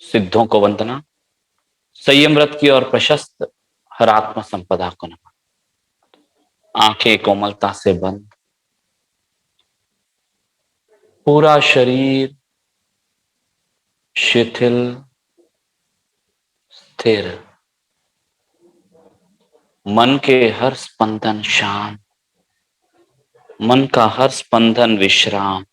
सिद्धों को वंदना, संयम व्रत की और प्रशस्त हर आत्म संपदा को नमन। आंखें कोमलता से बंद, पूरा शरीर शिथिल स्थिर, मन के हर स्पंदन शांत, मन का हर स्पंदन विश्राम।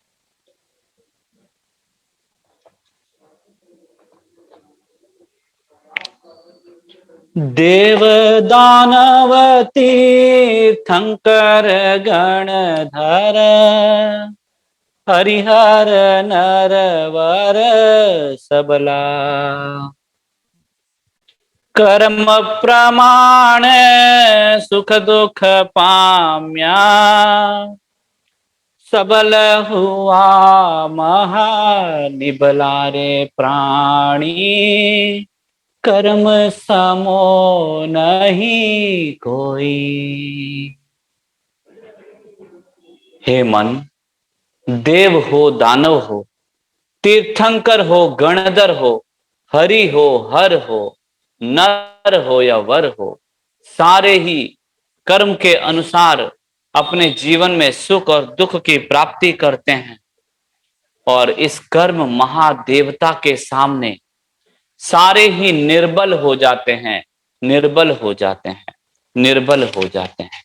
देव दानव तीर्थंकर गणधर, हरिहर नरवर सबला। कर्म प्रमाण सुख दुख पाम्या, सबल हुआ महानिबला रे प्राणी। कर्म समो नहीं कोई। हे मन, देव हो दानव हो, तीर्थंकर हो गणधर हो, हरि हो हर हो, नर हो या वर हो, सारे ही कर्म के अनुसार अपने जीवन में सुख और दुख की प्राप्ति करते हैं। और इस कर्म महादेवता के सामने सारे ही निर्बल हो जाते हैं, निर्बल हो जाते हैं, निर्बल हो जाते हैं।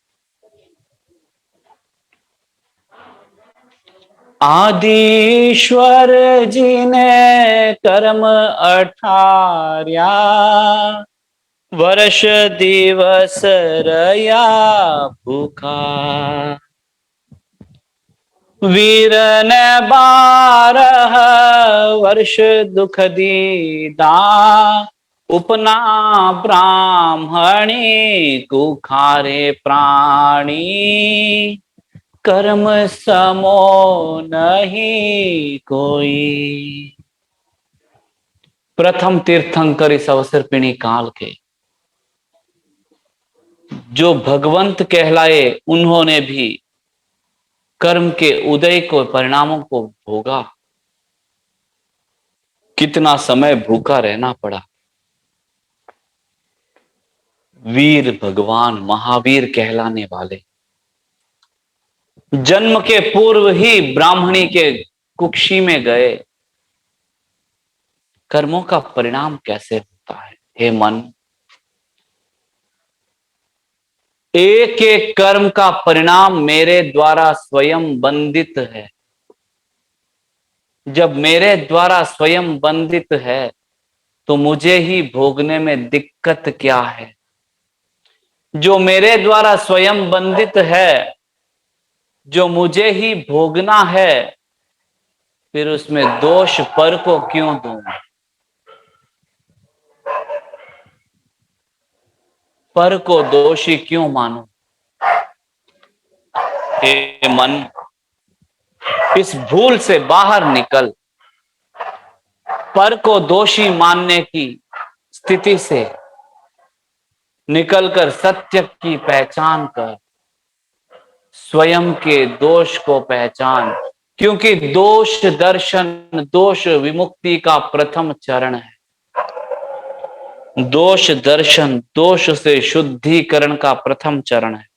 आदिश्वर जी ने कर्म 18 वर्ष दिवस रया भूखा। वीर ने 12 वर्ष दुख दीदा, उपना ब्राह्मणी कुखारे प्राणी। कर्म समो नहीं कोई। प्रथम तीर्थंकर इस अवसर पिणी काल के जो भगवंत कहलाए, उन्होंने भी कर्म के उदय को परिणामों को भोगा। कितना समय भूखा रहना पड़ा। वीर भगवान महावीर कहलाने वाले जन्म के पूर्व ही ब्राह्मणी के कुक्षी में गए। कर्मों का परिणाम कैसे होता है? हे मन, एक एक कर्म का परिणाम मेरे द्वारा स्वयं बंदित है। जब मेरे द्वारा स्वयं बंदित है तो मुझे ही भोगने में दिक्कत क्या है? जो मेरे द्वारा स्वयं बंदित है, जो मुझे ही भोगना है, फिर उसमें दोष पर को क्यों दूं? पर को दोषी क्यों मानूं? हे मन, इस भूल से बाहर निकल। पर को दोषी मानने की स्थिति से निकलकर सत्य की पहचान कर, स्वयं के दोष को पहचान। क्योंकि दोष दर्शन, दोष विमुक्ति का प्रथम चरण है। दोष दर्शन, दोष से शुद्धिकरण का प्रथम चरण है।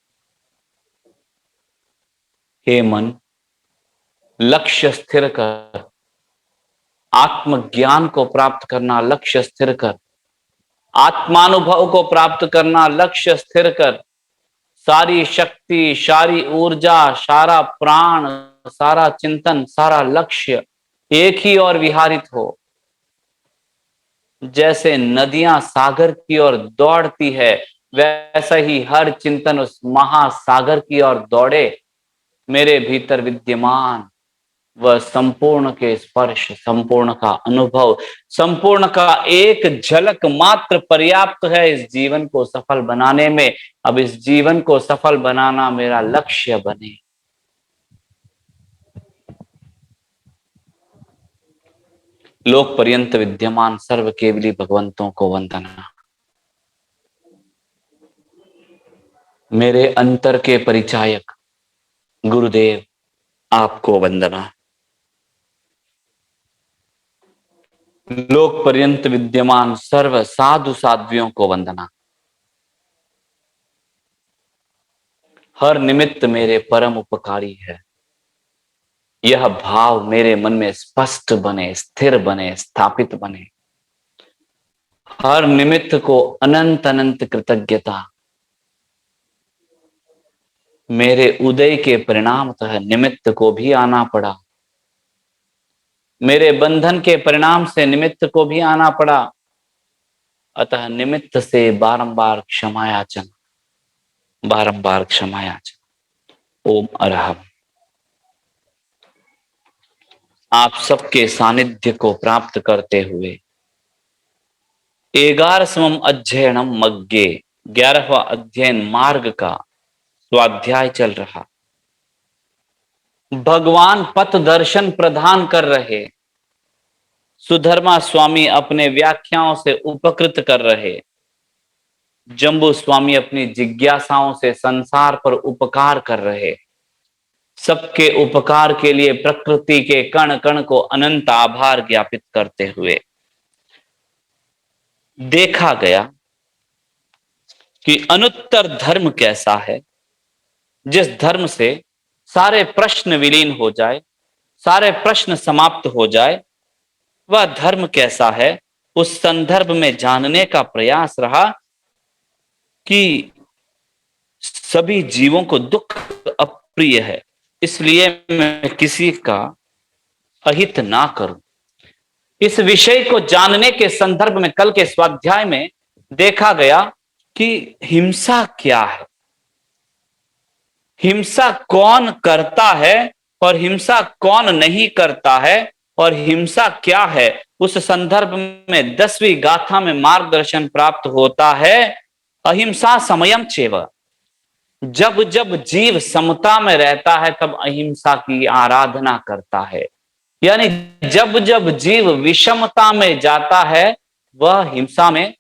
हे मन, लक्ष्य स्थिर कर। आत्मज्ञान को प्राप्त करना लक्ष्य स्थिर कर। आत्मानुभव को प्राप्त करना लक्ष्य स्थिर कर। सारी शक्ति, सारी ऊर्जा, सारा प्राण, सारा चिंतन, सारा लक्ष्य एक ही ओर विहारित हो। जैसे नदियां सागर की ओर दौड़ती है, वैसा ही हर चिंतन उस महासागर की ओर दौड़े। मेरे भीतर विद्यमान वह संपूर्ण के स्पर्श, संपूर्ण का अनुभव, संपूर्ण का एक झलक मात्र पर्याप्त है इस जीवन को सफल बनाने में। अब इस जीवन को सफल बनाना मेरा लक्ष्य बने। लोक पर्यंत विद्यमान सर्व केवली भगवंतों को वंदना। मेरे अंतर के परिचायक गुरुदेव, आपको वंदना। लोक पर्यंत विद्यमान सर्व साधु साध्वियों को वंदना। हर निमित्त मेरे परम उपकारी है, यह भाव मेरे मन में स्पष्ट बने, स्थिर बने, स्थापित बने। हर निमित्त को अनंत अनंत कृतज्ञता। मेरे उदय के परिणामतः निमित्त को भी आना पड़ा, मेरे बंधन के परिणाम से निमित्त को भी आना पड़ा, अतः निमित्त से बारंबार क्षमायाचन, बारंबार क्षमायाचन। ओम अरहम। आप सबके सानिध्य को प्राप्त करते हुए 11वां अध्ययनम मग्गे, 11वां अध्ययन मार्ग का स्वाध्याय चल रहा। भगवान पथ दर्शन प्रदान कर रहे, सुधर्मा स्वामी अपने व्याख्याओं से उपकृत कर रहे, जम्बू स्वामी अपनी जिज्ञासाओं से संसार पर उपकार कर रहे। सबके उपकार के लिए प्रकृति के कण कण को अनंत आभार ज्ञापित करते हुए देखा गया कि अनुत्तर धर्म कैसा है, जिस धर्म से सारे प्रश्न विलीन हो जाए, सारे प्रश्न समाप्त हो जाए, वह धर्म कैसा है। उस संदर्भ में जानने का प्रयास रहा कि सभी जीवों को दुख अप्रिय है, इसलिए मैं किसी का अहित ना करूं। इस विषय को जानने के संदर्भ में कल के स्वाध्याय में देखा गया कि हिंसा क्या है, हिंसा कौन करता है और हिंसा कौन नहीं करता है, और हिंसा क्या है। उस संदर्भ में 10वीं गाथा में मार्गदर्शन प्राप्त होता है। अहिंसा समयम चेव, जब जब जीव समता में रहता है तब अहिंसा की आराधना करता है। यानी जब जब जीव विषमता में जाता है वह हिंसा में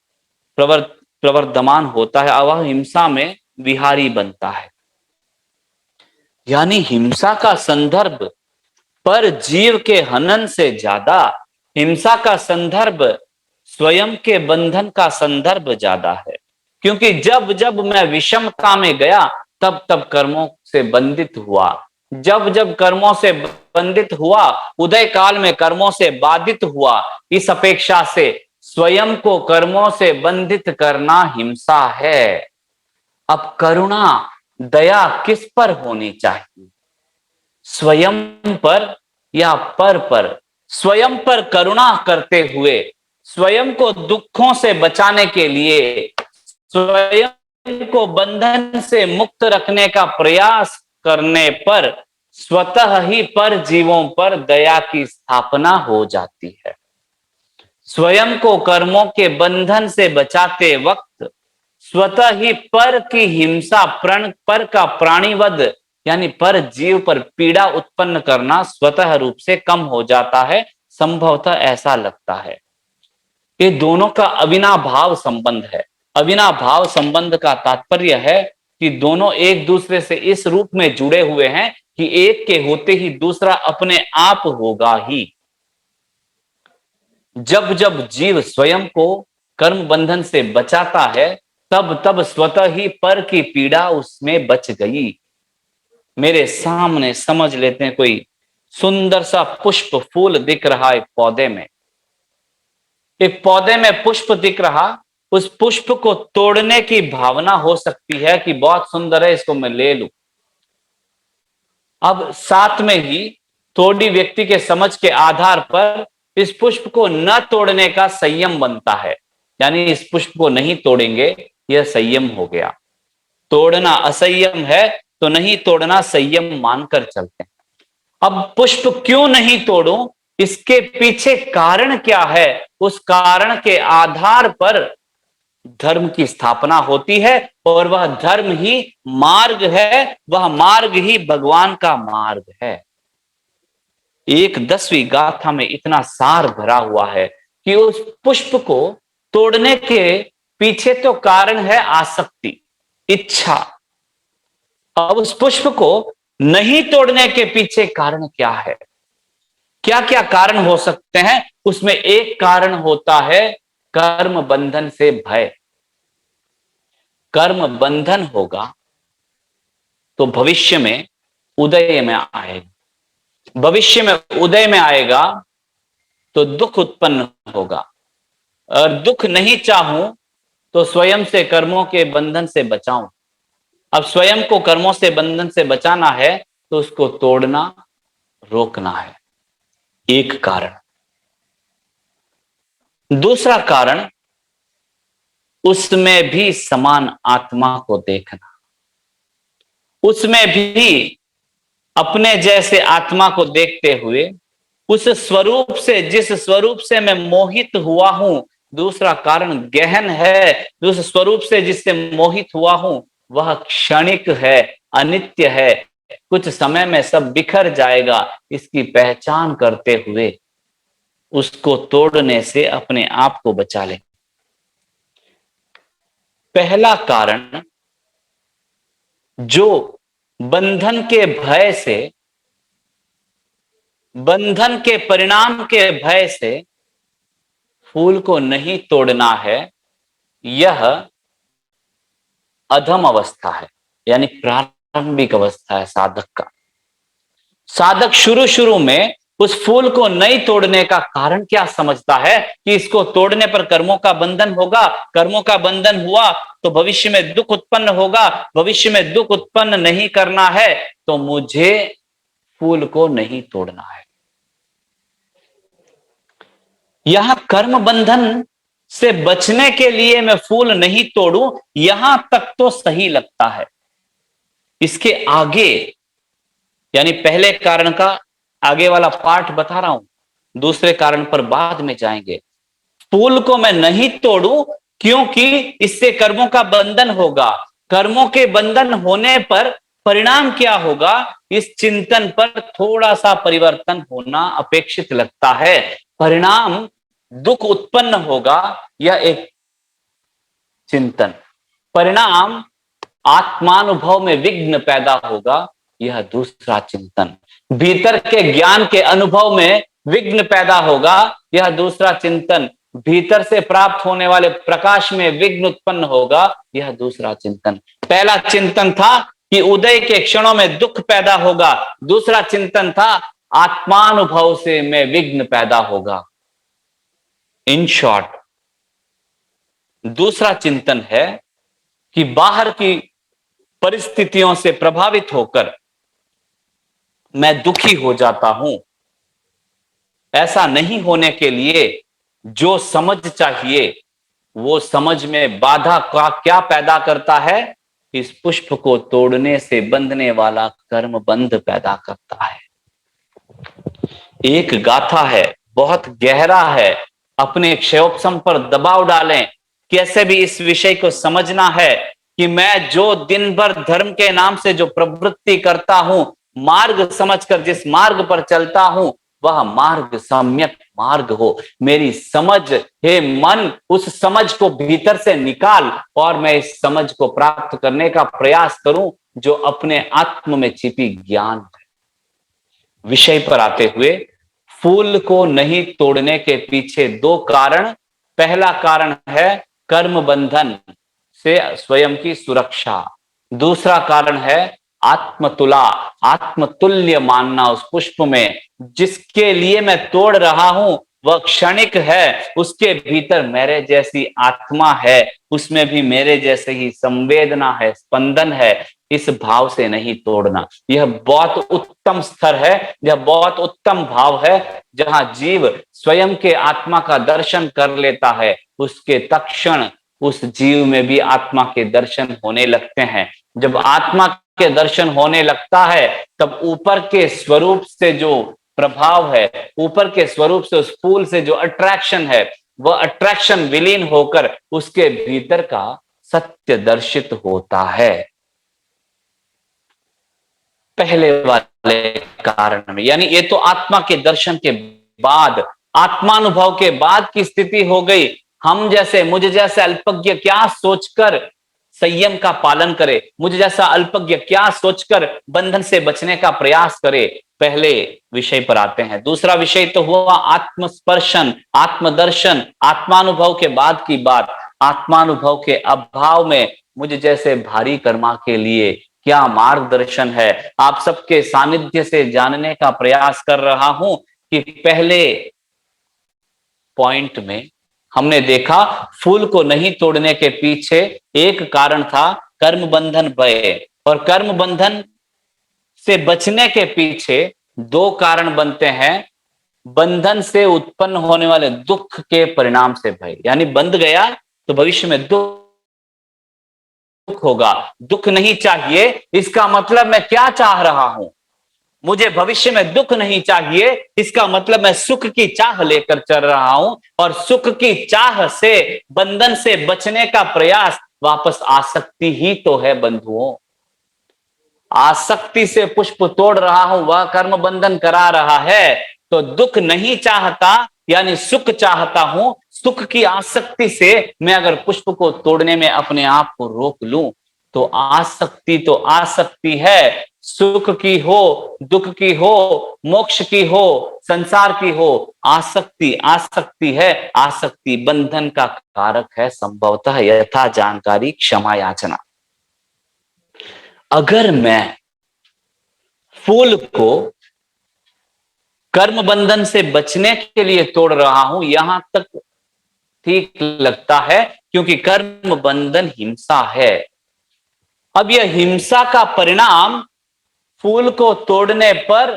प्रवर्धमान होता है, वह हिंसा में विहारी बनता है। यानी हिंसा का संदर्भ पर जीव के हनन से ज्यादा हिंसा का संदर्भ स्वयं के बंधन का संदर्भ ज्यादा है। क्योंकि जब जब मैं विषमता में गया तब तब कर्मों से बंधित हुआ, जब जब कर्मों से बंधित हुआ, उदय काल में कर्मों से बाधित हुआ। इस अपेक्षा से स्वयं को कर्मों से बंधित करना हिंसा है। अब करुणा दया किस पर होनी चाहिए, स्वयं पर या पर? स्वयं पर करुणा करते हुए, स्वयं को दुखों से बचाने के लिए, स्वयं को बंधन से मुक्त रखने का प्रयास करने पर स्वतः ही पर जीवों पर दया की स्थापना हो जाती है। स्वयं को कर्मों के बंधन से बचाते वक्त स्वतः ही पर की हिंसा, पर का प्राणीवध यानी पर जीव पर पीड़ा उत्पन्न करना स्वतः रूप से कम हो जाता है। संभवतः ऐसा लगता है। ये दोनों का अविनाभाव संबंध है। अविनाभाव संबंध का तात्पर्य है कि दोनों एक दूसरे से इस रूप में जुड़े हुए हैं कि एक के होते ही दूसरा अपने आप होगा ही। जब जब जीव स्वयं को कर्म बंधन से बचाता है तब तब स्वतः ही पर की पीड़ा उसमें बच गई। मेरे सामने समझ लेते हैं, कोई सुंदर सा पुष्प फूल दिख रहा है एक पौधे में, एक पौधे में पुष्प दिख रहा, उस पुष्प को तोड़ने की भावना हो सकती है कि बहुत सुंदर है, इसको मैं ले लूं। अब साथ में ही थोड़ी व्यक्ति के समझ के आधार पर इस पुष्प को न तोड़ने का संयम बनता है, यानी इस पुष्प को नहीं तोड़ेंगे, यह संयम हो गया। तोड़ना असंयम है तो नहीं तोड़ना संयम मानकर चलते हैं। अब पुष्प क्यों नहीं तोड़ूं, इसके पीछे कारण क्या है, उस कारण के आधार पर धर्म की स्थापना होती है और वह धर्म ही मार्ग है, वह मार्ग ही भगवान का मार्ग है। एक 10वीं गाथा में इतना सार भरा हुआ है कि उस पुष्प को तोड़ने के पीछे तो कारण है आसक्ति, इच्छा। अब उस पुष्प को नहीं तोड़ने के पीछे कारण क्या है क्या क्या कारण हो सकते हैं? उसमें एक कारण होता है कर्म बंधन से भय। कर्म बंधन होगा तो भविष्य में उदय में आएगा, भविष्य में उदय में आएगा तो दुख उत्पन्न होगा, और दुख नहीं चाहूं तो स्वयं से कर्मों के बंधन से बचाऊं। अब स्वयं को कर्मों से बंधन से बचाना है तो उसको तोड़ना, रोकना है, एक कारण। दूसरा कारण, उसमें भी समान आत्मा को देखना, उसमें भी अपने जैसे आत्मा को देखते हुए उस स्वरूप से, जिस स्वरूप से मैं मोहित हुआ हूं, दूसरा कारण गहन है, उस स्वरूप से जिससे मोहित हुआ हूं वह क्षणिक है, अनित्य है, कुछ समय में सब बिखर जाएगा, इसकी पहचान करते हुए उसको तोड़ने से अपने आप को बचा ले। पहला कारण, जो बंधन के भय से, बंधन के परिणाम के भय से फूल को नहीं तोड़ना है, यह अधम अवस्था है, यानी प्रारंभिक अवस्था है साधक का। साधक शुरू शुरू में उस फूल को नहीं तोड़ने का कारण क्या समझता है कि इसको तोड़ने पर कर्मों का बंधन होगा, कर्मों का बंधन हुआ तो भविष्य में दुख उत्पन्न होगा, भविष्य में दुख उत्पन्न नहीं करना है तो मुझे फूल को नहीं तोड़ना है। यहां कर्म बंधन से बचने के लिए मैं फूल नहीं तोड़ूं, यहां तक तो सही लगता है। इसके आगे, यानी पहले कारण का आगे वाला पार्ट बता रहा हूं, दूसरे कारण पर बाद में जाएंगे। फूल को मैं नहीं तोड़ूं क्योंकि इससे कर्मों का बंधन होगा, कर्मों के बंधन होने पर परिणाम क्या होगा, इस चिंतन पर थोड़ा सा परिवर्तन होना अपेक्षित लगता है। परिणाम दुख उत्पन्न होगा, यह एक चिंतन। परिणाम आत्मानुभव में विघ्न पैदा होगा, यह दूसरा चिंतन। भीतर के ज्ञान के अनुभव में विघ्न पैदा होगा, यह दूसरा चिंतन। भीतर से प्राप्त होने वाले प्रकाश में विघ्न उत्पन्न होगा, यह दूसरा चिंतन। पहला चिंतन था कि उदय के क्षणों में दुख पैदा होगा, दूसरा चिंतन था आत्मानुभव से में विघ्न पैदा होगा। इन शॉर्ट, दूसरा चिंतन है कि बाहर की परिस्थितियों से प्रभावित होकर मैं दुखी हो जाता हूं। ऐसा नहीं होने के लिए जो समझ चाहिए वो समझ में बाधा का क्या पैदा करता है, इस पुष्प को तोड़ने से बंधने वाला कर्म बंध पैदा करता है। एक गाथा है, बहुत गहरा है, अपने क्षयोपशम पर दबाव डालें। कैसे भी इस विषय को समझना है कि मैं जो दिन भर धर्म के नाम से जो प्रवृत्ति करता हूं, मार्ग समझकर जिस मार्ग पर चलता हूं वह मार्ग सम्यक मार्ग हो। मेरी समझ, हे मन, उस समझ को भीतर से निकाल और मैं इस समझ को प्राप्त करने का प्रयास करूं जो अपने आत्म में छिपी ज्ञान है। विषय पर आते हुए, फूल को नहीं तोड़ने के पीछे दो कारण। पहला कारण है कर्म बंधन से स्वयं की सुरक्षा, दूसरा कारण है आत्मतुला, आत्मतुल्य मानना उस पुष्प में। जिसके लिए मैं तोड़ रहा हूं वह क्षणिक है, उसके भीतर मेरे जैसी आत्मा है, उसमें भी मेरे जैसे ही संवेदना है, स्पंदन है। इस भाव से नहीं तोड़ना। यह बहुत उत्तम स्तर है, यह बहुत उत्तम भाव है जहां जीव स्वयं के आत्मा का दर्शन कर लेता है, उसके तत्क्षण उस जीव में भी आत्मा के दर्शन होने लगते हैं। जब आत्मा के दर्शन होने लगता है तब ऊपर के स्वरूप से जो प्रभाव है, ऊपर के स्वरूप से उस फूल से जो अट्रैक्शन है, वह अट्रैक्शन विलीन होकर उसके भीतर का सत्य दर्शित होता है। पहले वाले कारण में, यानी ये तो आत्मा के दर्शन के बाद, आत्मानुभव के बाद की स्थिति हो गई। हम जैसे, मुझे जैसे अल्पज्ञ क्या सोचकर संयम का पालन करे, मुझ जैसा अल्पज्ञ क्या सोचकर बंधन से बचने का प्रयास करे। पहले विषय पर आते हैं। दूसरा विषय तो हुआ आत्मस्पर्शन, आत्मदर्शन, आत्मानुभव के बाद की बात। आत्मानुभव के अभाव में मुझ जैसे भारी कर्मा के लिए क्या मार्गदर्शन है, आप सबके सानिध्य से जानने का प्रयास कर रहा हूं कि पहले पॉइंट में हमने देखा फूल को नहीं तोड़ने के पीछे एक कारण था कर्म बंधन भय, और कर्म बंधन से बचने के पीछे दो कारण बनते हैं। बंधन से उत्पन्न होने वाले दुख के परिणाम से भय, यानी बंध गया तो भविष्य में दुख होगा, दुख नहीं चाहिए, इसका मतलब मैं क्या चाह रहा हूं, मुझे भविष्य में दुख नहीं चाहिए, इसका मतलब मैं सुख की चाह लेकर चल रहा हूं, और सुख की चाह से बंधन से बचने का प्रयास वापस आसक्ति ही तो है बंधुओं। आसक्ति से पुष्प तोड़ रहा हूं, वह कर्म बंधन करा रहा है। तो दुख नहीं चाहता यानी सुख चाहता हूं, सुख की आसक्ति से मैं अगर पुष्प को तोड़ने में अपने आप को रोक लूं तो आसक्ति है, सुख की हो, दुख की हो, मोक्ष की हो, संसार की हो, आसक्ति आसक्ति है। आसक्ति बंधन का कारक है संभवतः, यथा जानकारी क्षमा याचना। अगर मैं फूल को कर्म बंधन से बचने के लिए तोड़ रहा हूं, यहां तक ठीक लगता है, क्योंकि कर्म बंधन हिंसा है। अब यह हिंसा का परिणाम फूल को तोड़ने पर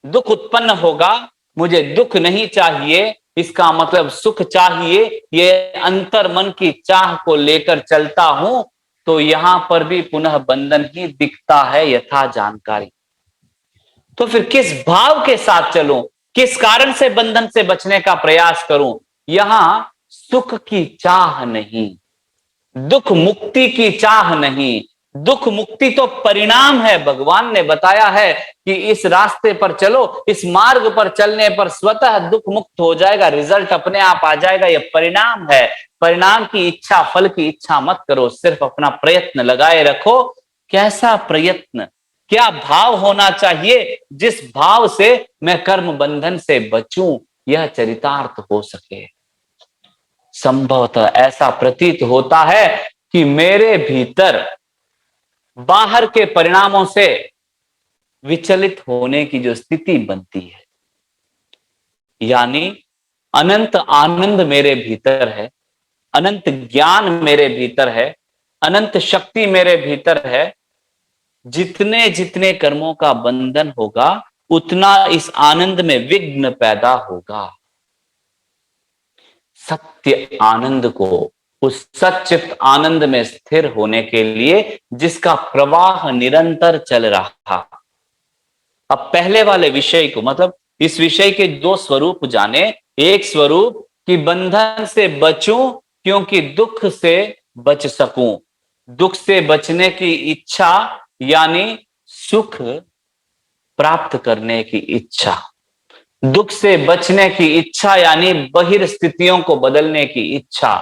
दुख उत्पन्न होगा, मुझे दुख नहीं चाहिए, इसका मतलब सुख चाहिए, ये अंतर मन की चाह को लेकर चलता हूं, तो यहां पर भी पुनः बंधन ही दिखता है यथा जानकारी। तो फिर किस भाव के साथ चलूं, किस कारण से बंधन से बचने का प्रयास करूं? यहां सुख की चाह नहीं, दुख मुक्ति की चाह नहीं। दुख मुक्ति तो परिणाम है, भगवान ने बताया है कि इस रास्ते पर चलो, इस मार्ग पर चलने पर स्वतः दुख मुक्त हो जाएगा, रिजल्ट अपने आप आ जाएगा, यह परिणाम है। परिणाम की इच्छा, फल की इच्छा मत करो, सिर्फ अपना प्रयत्न लगाए रखो। कैसा प्रयत्न, क्या भाव होना चाहिए जिस भाव से मैं कर्म बंधन से बचूं, यह चरितार्थ हो सके। संभवतः ऐसा प्रतीत होता है कि मेरे भीतर बाहर के परिणामों से विचलित होने की जो स्थिति बनती है, यानी अनंत आनंद मेरे भीतर है, अनंत ज्ञान मेरे भीतर है, अनंत शक्ति मेरे भीतर है। जितने जितने कर्मों का बंधन होगा उतना इस आनंद में विघ्न पैदा होगा। सत्य आनंद को, उस सच्चित आनंद में स्थिर होने के लिए जिसका प्रवाह निरंतर चल रहा। अब पहले वाले विषय को, मतलब इस विषय के दो स्वरूप जाने। एक स्वरूप कि बंधन से बचूं क्योंकि दुख से बच सकूं, दुख से बचने की इच्छा यानी सुख प्राप्त करने की इच्छा, दुख से बचने की इच्छा यानी बहिर्स्थितियों को बदलने की इच्छा।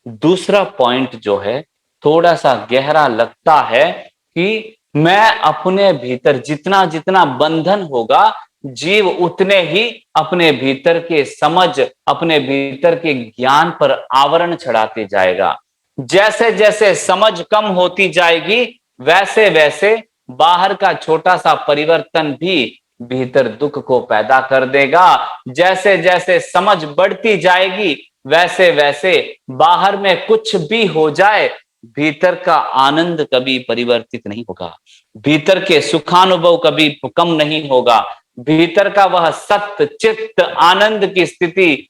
दूसरा पॉइंट जो है थोड़ा सा गहरा लगता है कि मैं अपने भीतर जितना जितना बंधन होगा, जीव उतने ही अपने भीतर के समझ, अपने भीतर के ज्ञान पर आवरण चढ़ाते जाएगा। जैसे जैसे समझ कम होती जाएगी वैसे वैसे बाहर का छोटा सा परिवर्तन भी भीतर दुख को पैदा कर देगा। जैसे जैसे समझ बढ़ती जाएगी वैसे वैसे बाहर में कुछ भी हो जाए भीतर का आनंद कभी परिवर्तित नहीं होगा, भीतर के सुखानुभव कभी कम नहीं होगा, भीतर का वह सत्य चित्त आनंद की स्थिति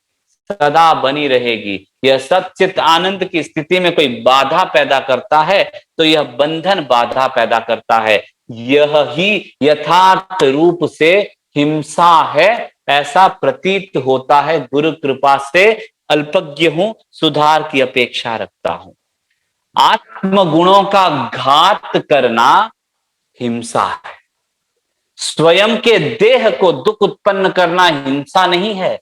सदा बनी रहेगी। यह सच्चित आनंद की स्थिति में कोई बाधा पैदा करता है तो यह बंधन बाधा पैदा करता है। यह ही यथार्थ रूप से हिंसा है, ऐसा प्रतीत होता है। गुरु कृपा से अल्पज्ञ हूं, सुधार की अपेक्षा रखता हूं। आत्म गुणों का घात करना हिंसा है, स्वयं के देह को दुख उत्पन्न करना हिंसा नहीं है।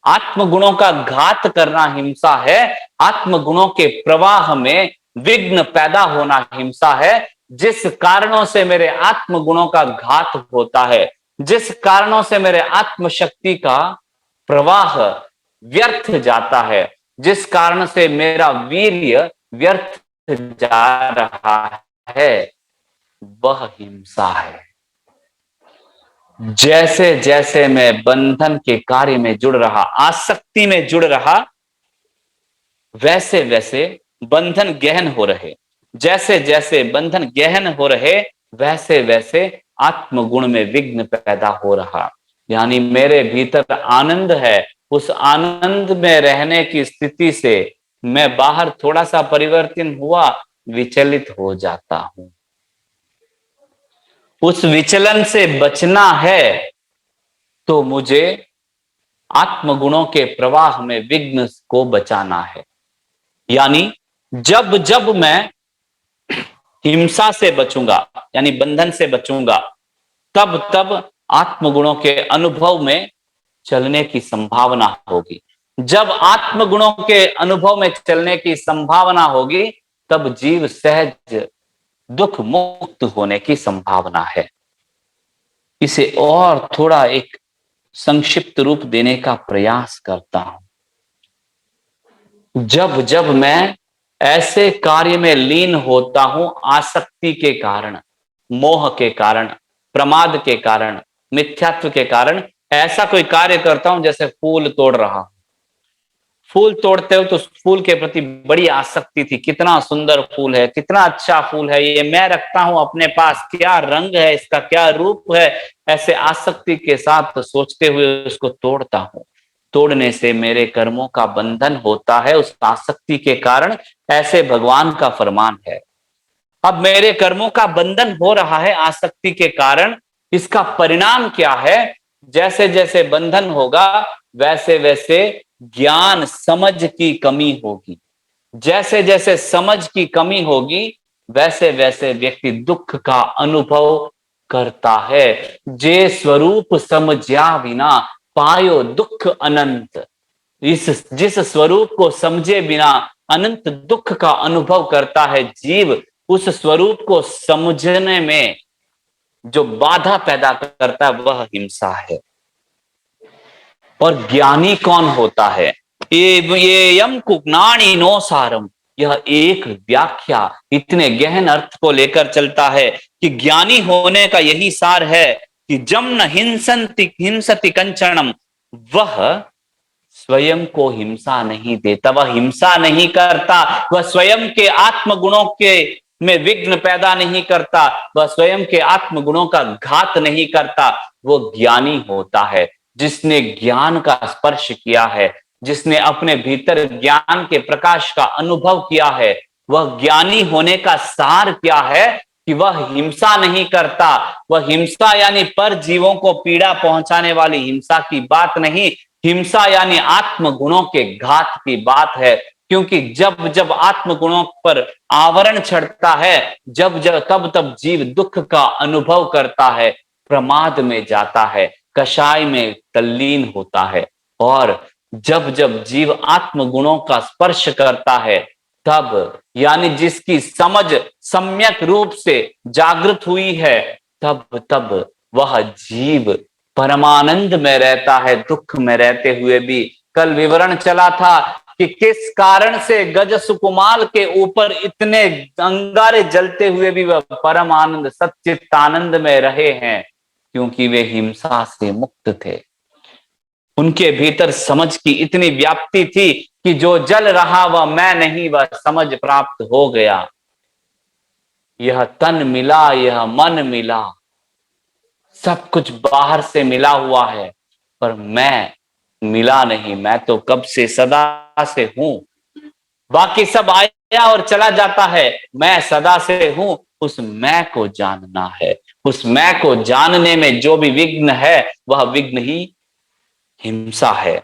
आत्मगुणों का घात करना हिंसा है। आत्मगुणों के प्रवाह में विघ्न पैदा होना हिंसा है। जिस कारणों से मेरे आत्मगुणों का घात होता है, जिस कारणों से मेरे आत्मशक्ति का प्रवाह व्यर्थ जाता है, जिस कारण से मेरा वीर्य व्यर्थ जा रहा है, वह हिंसा है। जैसे जैसे मैं बंधन के कार्य में जुड़ रहा, आसक्ति में जुड़ रहा, वैसे वैसे बंधन गहन हो रहे। जैसे जैसे बंधन गहन हो रहे, वैसे वैसे आत्मगुण में विघ्न पैदा हो रहा। यानी मेरे भीतर आनंद है, उस आनंद में रहने की स्थिति से मैं बाहर थोड़ा सा परिवर्तन हुआ, विचलित हो जाता हूं। उस विचलन से बचना है तो मुझे आत्मगुणों के प्रवाह में विघ्न को बचाना है। यानी जब जब मैं हिंसा से बचूंगा, यानी बंधन से बचूंगा, तब तब आत्मगुणों के अनुभव में चलने की संभावना होगी। जब आत्मगुणों के अनुभव में चलने की संभावना होगी, तब जीव सहज दुख मुक्त होने की संभावना है। इसे और थोड़ा एक संक्षिप्त रूप देने का प्रयास करता हूं। जब जब मैं ऐसे कार्य में लीन होता हूं, आसक्ति के कारण, मोह के कारण, प्रमाद के कारण, मिथ्यात्व के कारण ऐसा कोई कार्य करता हूं, जैसे फूल तोड़ रहा हूं। फूल तोड़ते हो तो फूल के प्रति बड़ी आसक्ति थी, कितना सुंदर फूल है, कितना अच्छा फूल है, ये मैं रखता हूं अपने पास, क्या रंग है इसका, क्या रूप है, ऐसे आसक्ति के साथ सोचते हुए उसको तोड़ता हूं। तोड़ने से मेरे कर्मों का बंधन होता है उस आसक्ति के कारण, ऐसे भगवान का फरमान है। अब मेरे कर्मों का बंधन हो रहा है आसक्ति के कारण, इसका परिणाम क्या है? जैसे जैसे बंधन होगा, वैसे वैसे ज्ञान समझ की कमी होगी। जैसे जैसे समझ की कमी होगी, वैसे वैसे व्यक्ति दुख का अनुभव करता है। जे स्वरूप समझा बिना पायो दुख अनंत। इस जिस स्वरूप को समझे बिना अनंत दुख का अनुभव करता है जीव, उस स्वरूप को समझने में जो बाधा पैदा करता है वह हिंसा है। और ज्ञानी कौन होता है? ये यम कुज्ञानी नो सारम, यह एक व्याख्या इतने गहन अर्थ को लेकर चलता है कि ज्ञानी होने का यही सार है कि जम न हिंसंति हिंसति कंचनम, वह स्वयं को हिंसा नहीं देता, वह हिंसा नहीं करता, वह स्वयं के आत्मगुणों के में विघ्न पैदा नहीं करता, वह स्वयं के आत्मगुणों का घात नहीं करता। वो ज्ञानी होता है जिसने ज्ञान का स्पर्श किया है, जिसने अपने भीतर ज्ञान के प्रकाश का अनुभव किया है। वह ज्ञानी होने का सार क्या है कि वह हिंसा नहीं करता। वह हिंसा यानी पर जीवों को पीड़ा पहुंचाने वाली हिंसा की बात नहीं, हिंसा यानी आत्मगुणों के घात की बात है। क्योंकि जब जब आत्मगुणों पर आवरण चढ़ता है, जब जब तब तब जीव दुख का अनुभव करता है, प्रमाद में जाता है, कषाय में तल्लीन होता है। और जब जब जीव आत्मगुणों का स्पर्श करता है, तब यानी जिसकी समझ सम्यक रूप से जागृत हुई है, तब तब वह जीव परमानंद में रहता है, दुख में रहते हुए भी। कल विवरण चला था कि किस कारण से गज सुकुमाल के ऊपर इतने अंगारे जलते हुए भी वह परम आनंद सच्चित्तानंद में रहे हैं, क्योंकि वे हिंसा से मुक्त थे। उनके भीतर समझ की इतनी व्याप्ति थी कि जो जल रहा वह मैं नहीं, वह समझ प्राप्त हो गया। यह तन मिला, यह मन मिला, सब कुछ बाहर से मिला हुआ है, पर मैं मिला नहीं। मैं तो कब से सदा से हूं, बाकी सब आया और चला जाता है, मैं सदा से हूं। उस मैं को जानना है। उस मैं को जानने में जो भी विघ्न है, वह विघ्न ही हिंसा है।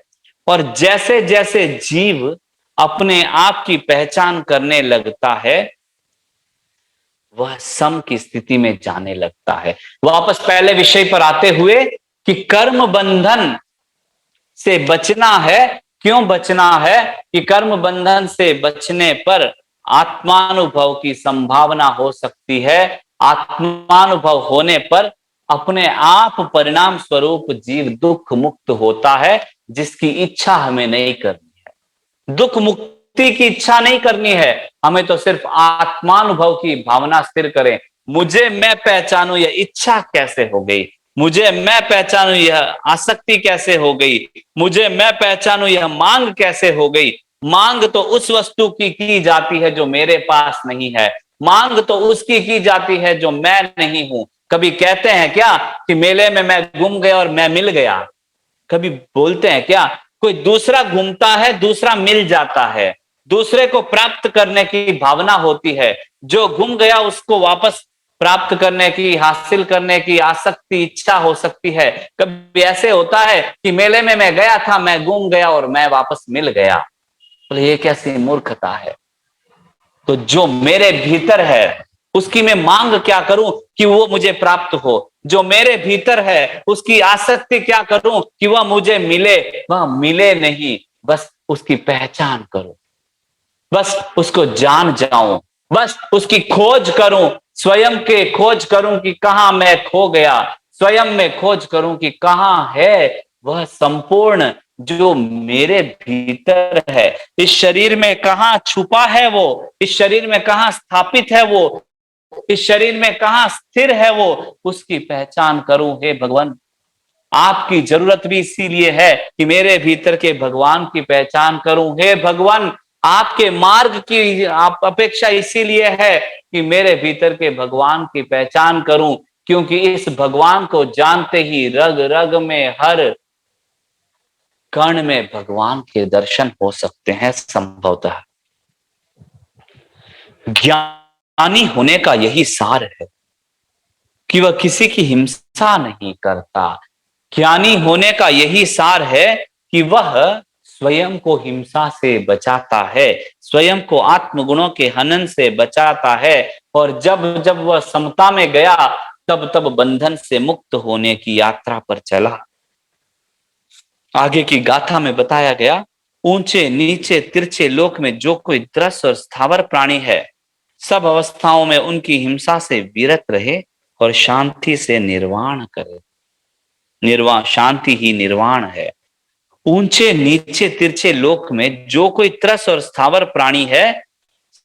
और जैसे जैसे जीव अपने आप की पहचान करने लगता है, वह सम की स्थिति में जाने लगता है। वापस पहले विषय पर आते हुए कि कर्म बंधन से बचना है। क्यों बचना है? कि कर्म बंधन से बचने पर आत्मानुभव की संभावना हो सकती है। आत्मानुभव होने पर अपने आप परिणाम स्वरूप जीव दुख मुक्त होता है, जिसकी इच्छा हमें नहीं करनी है। दुख मुक्ति की इच्छा नहीं करनी है, हमें तो सिर्फ आत्मानुभव की भावना स्थिर करें। मुझे मैं पहचानूं यह इच्छा कैसे हो गई, मुझे मैं पहचानूं यह आसक्ति कैसे हो गई, मुझे मैं पहचानूं यह मांग कैसे हो गई। मांग तो उस वस्तु की जाती है जो मेरे पास नहीं है, मांग तो उसकी की जाती है जो मैं नहीं हूं। कभी कहते हैं क्या कि मेले में मैं गुम गया और मैं मिल गया? कभी बोलते हैं क्या? कोई दूसरा घूमता है, दूसरा मिल जाता है, दूसरे को प्राप्त करने की भावना होती है। जो गुम गया उसको वापस प्राप्त करने की, हासिल करने की आसक्ति, इच्छा हो सकती है। कभी ऐसे होता है कि मेले में मैं गया था, मैं गुम गया और मैं वापस मिल गया। तो ये कैसी मूर्खता है? तो जो मेरे भीतर है उसकी मैं मांग क्या करूं कि वो मुझे प्राप्त हो। जो मेरे भीतर है उसकी आसक्ति क्या करूं कि वह मुझे मिले। वह मिले नहीं, बस उसकी पहचान करो, बस उसको जान जाऊं, बस उसकी खोज करूं, स्वयं के खोज करूं कि कहां मैं खो गया, स्वयं में खोज करूं कि कहां है वह संपूर्ण जो मेरे भीतर है। इस शरीर में कहां छुपा है वो, इस शरीर में कहां स्थापित है वो, इस शरीर में कहां स्थिर है वो, उसकी पहचान करूं। हे भगवान, आपकी जरूरत भी इसीलिए है कि मेरे भीतर के भगवान की पहचान करूं। हे भगवान, आपके मार्ग की आप अपेक्षा इसीलिए है कि मेरे भीतर के भगवान की पहचान करूं, क्योंकि इस भगवान को जानते ही रग रग में, हर कण में भगवान के दर्शन हो सकते हैं संभवतः। ज्ञानी होने का यही सार है कि वह किसी की हिंसा नहीं करता। ज्ञानी होने का यही सार है कि वह स्वयं को हिंसा से बचाता है, स्वयं को आत्मगुणों के हनन से बचाता है। और जब जब वह समता में गया, तब तब बंधन से मुक्त होने की यात्रा पर चला। आगे की गाथा में बताया गया, ऊंचे नीचे तिरछे लोक में जो कोई दृश्य और स्थावर प्राणी है, सब अवस्थाओं में उनकी हिंसा से विरत रहे और शांति से निर्वाण करे। निर्वाण, शांति ही निर्वाण है। ऊंचे नीचे तिरछे लोक में जो कोई त्रस और स्थावर प्राणी है,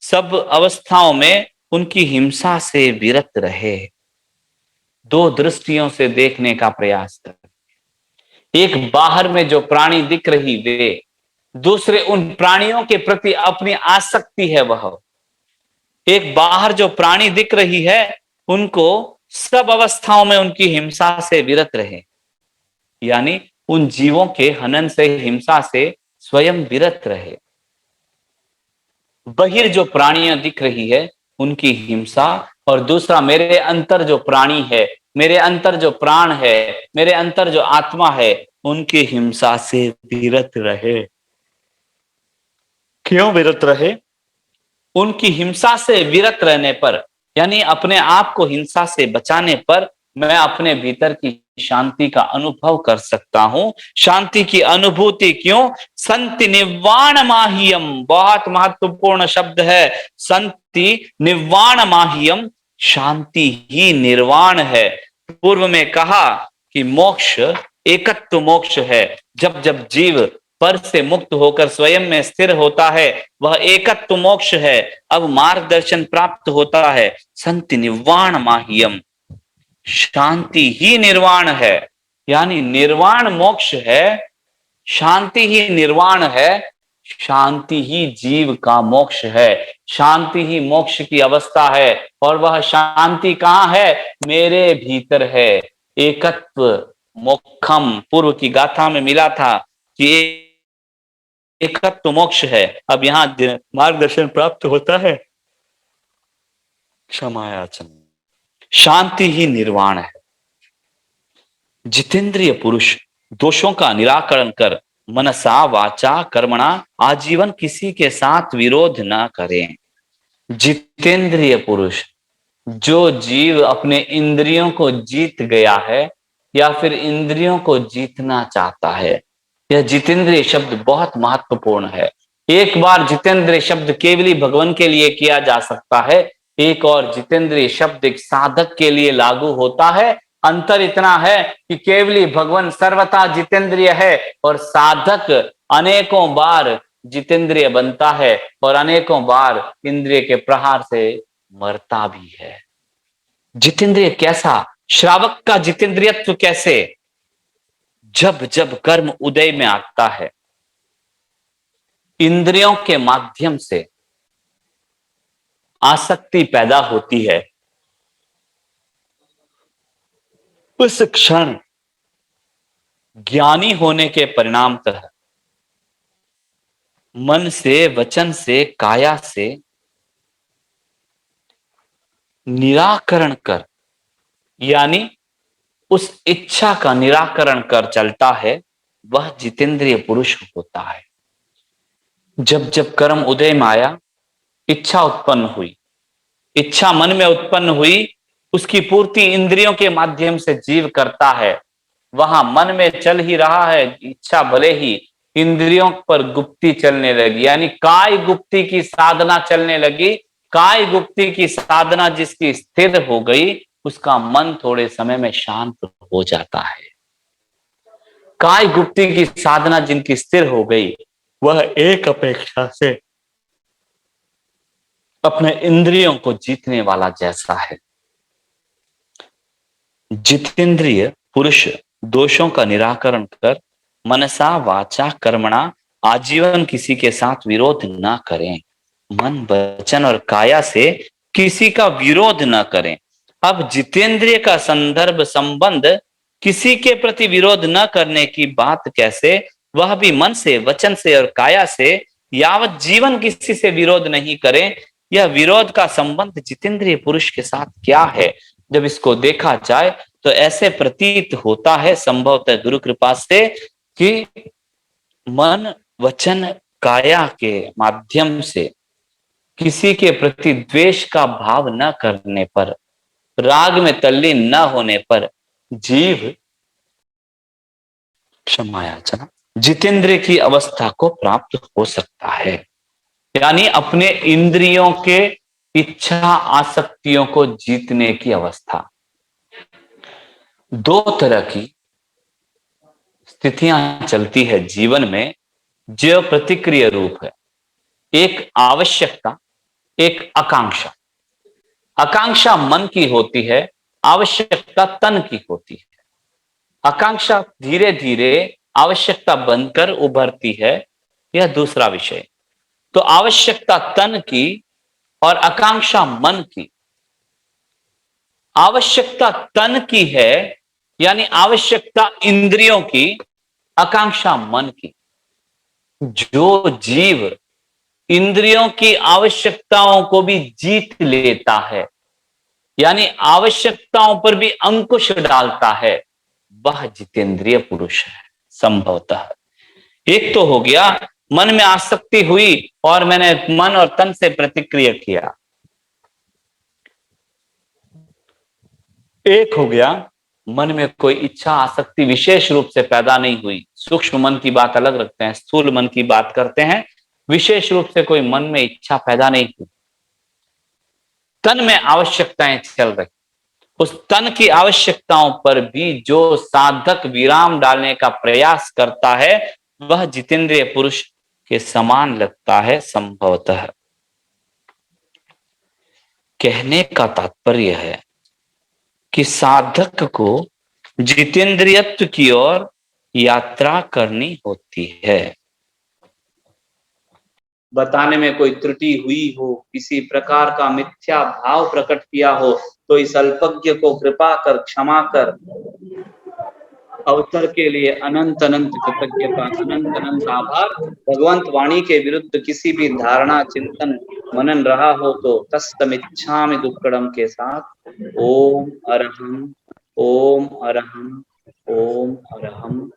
सब अवस्थाओं में उनकी हिंसा से विरत रहे। दो दृष्टियों से देखने का प्रयास कर। एक, बाहर में जो प्राणी दिख रही वे, दूसरे उन प्राणियों के प्रति अपनी आसक्ति है वह। एक बाहर जो प्राणी दिख रही है, उनको सब अवस्थाओं में उनकी हिंसा से विरत रहे, यानी उन जीवों के हनन से, हिंसा से स्वयं विरत रहे। बहिर जो प्राणियां दिख रही है उनकी हिंसा, और दूसरा मेरे अंतर जो प्राणी है, मेरे अंतर जो प्राण है, मेरे अंतर जो आत्मा है, उनकी हिंसा से विरत रहे। क्यों विरत रहे? उनकी हिंसा से विरत रहने पर, यानी अपने आप को हिंसा से बचाने पर, मैं अपने भीतर की शांति का अनुभव कर सकता हूं। शांति की अनुभूति क्यों? संति निवाण माहियम, बहुत महत्वपूर्ण शब्द है। संति निवाण माहियम, शांति ही निर्वाण है। पूर्व में कहा कि मोक्ष एकत्व मोक्ष है। जब जब जीव पर से मुक्त होकर स्वयं में स्थिर होता है, वह एकत्व मोक्ष है। अब मार्गदर्शन प्राप्त होता है। संति निवाण माहियम, शांति ही निर्वाण है, यानी निर्वाण मोक्ष है, शांति ही निर्वाण है। शांति ही जीव का मोक्ष है, शांति ही मोक्ष की अवस्था है। और वह शांति कहां है? मेरे भीतर है। एकत्व मोक्षम, पूर्व की गाथा में मिला था कि एकत्व मोक्ष है। अब यहां मार्गदर्शन प्राप्त होता है, क्षमायाचन, शांति ही निर्वाण है। जितेंद्रिय पुरुष दोषों का निराकरण कर मनसा वाचा कर्मणा आजीवन किसी के साथ विरोध न करें। जितेंद्रिय पुरुष, जो जीव अपने इंद्रियों को जीत गया है या फिर इंद्रियों को जीतना चाहता है, यह जितेंद्रिय शब्द बहुत महत्वपूर्ण है। एक बार जितेंद्रिय शब्द केवली भगवान के लिए किया जा सकता है, एक और जितेंद्रिय शब्द एक साधक के लिए लागू होता है। अंतर इतना है कि केवली भगवान सर्वथा जितेंद्रिय है और साधक अनेकों बार जितेंद्रिय बनता है और अनेकों बार इंद्रिय के प्रहार से मरता भी है। जितेंद्रिय कैसा? श्रावक का जितेंद्रियत्व कैसे? जब जब कर्म उदय में आता है, इंद्रियों के माध्यम से आसक्ति पैदा होती है, उस क्षण ज्ञानी होने के परिणामतः मन से, वचन से, काया से निराकरण कर, यानी उस इच्छा का निराकरण कर चलता है, वह जितेंद्रिय पुरुष होता है। जब जब कर्म उदय में आया, इच्छा उत्पन्न हुई, इच्छा मन में उत्पन्न हुई, उसकी पूर्ति इंद्रियों के माध्यम से जीव करता है। वहां मन में चल ही रहा है, इच्छा भले ही इंद्रियों पर गुप्ती चलने लगी, यानी काय गुप्ती की साधना चलने लगी। काय गुप्ती की साधना जिसकी स्थिर हो गई, उसका मन थोड़े समय में शांत हो जाता है। काय गुप्ती की साधना जिनकी स्थिर हो गई, वह एक अपेक्षा से अपने इंद्रियों को जीतने वाला जैसा है। जितेंद्रिय पुरुष दोषों का निराकरण कर मनसा वाचा कर्मणा आजीवन किसी के साथ विरोध न करें। मन, वचन और काया से किसी का विरोध न करें। अब जितेंद्रिय का संदर्भ संबंध किसी के प्रति विरोध न करने की बात कैसे? वह भी मन से, वचन से और काया से यावत जीवन किसी से विरोध नहीं करें। यह विरोध का संबंध जितेंद्रिय पुरुष के साथ क्या है? जब इसको देखा जाए तो ऐसे प्रतीत होता है संभवतः गुरु कृपा से कि मन, वचन, काया के माध्यम से किसी के प्रति द्वेष का भाव न करने पर, राग में तल्लीन न होने पर जीव, क्षमा याचना, जितेंद्रिय की अवस्था को प्राप्त हो सकता है। यानी अपने इंद्रियों के इच्छा आसक्तियों को जीतने की अवस्था। दो तरह की स्थितियां चलती है जीवन में जो प्रतिक्रिया रूप है। एक आवश्यकता, एक आकांक्षा। आकांक्षा मन की होती है, आवश्यकता तन की होती है। आकांक्षा धीरे धीरे आवश्यकता बनकर उभरती है, यह दूसरा विषय। तो आवश्यकता तन की और आकांक्षा मन की। आवश्यकता तन की है, यानी आवश्यकता इंद्रियों की, आकांक्षा मन की। जो जीव इंद्रियों की आवश्यकताओं को भी जीत लेता है, यानी आवश्यकताओं पर भी अंकुश डालता है, वह जितेंद्रिय पुरुष है संभवतः। एक तो हो गया मन में आसक्ति हुई और मैंने मन और तन से प्रतिक्रिया किया। एक हो गया मन में कोई इच्छा आसक्ति विशेष रूप से पैदा नहीं हुई। सूक्ष्म मन की बात अलग रखते हैं, स्थूल मन की बात करते हैं। विशेष रूप से कोई मन में इच्छा पैदा नहीं हुई, तन में आवश्यकताएं चल रही। उस तन की आवश्यकताओं पर भी जो साधक विराम डालने का प्रयास करता है, वह जितेंद्रिय पुरुष के समान लगता है संभवतः। कहने का तात्पर्य है कि साधक को जितेंद्रियत्व की ओर यात्रा करनी होती है। बताने में कोई त्रुटि हुई हो, किसी प्रकार का मिथ्या भाव प्रकट किया हो, तो इस अल्पज्ञ को कृपा कर क्षमा कर। अवसर के लिए अनंत अनंत कृतज्ञता, अनंत अनंत आभार। भगवंत वाणी के विरुद्ध किसी भी धारणा, चिंतन, मनन रहा हो तो तस्तमिच्छामि दुक्कड़म के साथ ओम अरहम, ओम अरहम, ओम अरहम।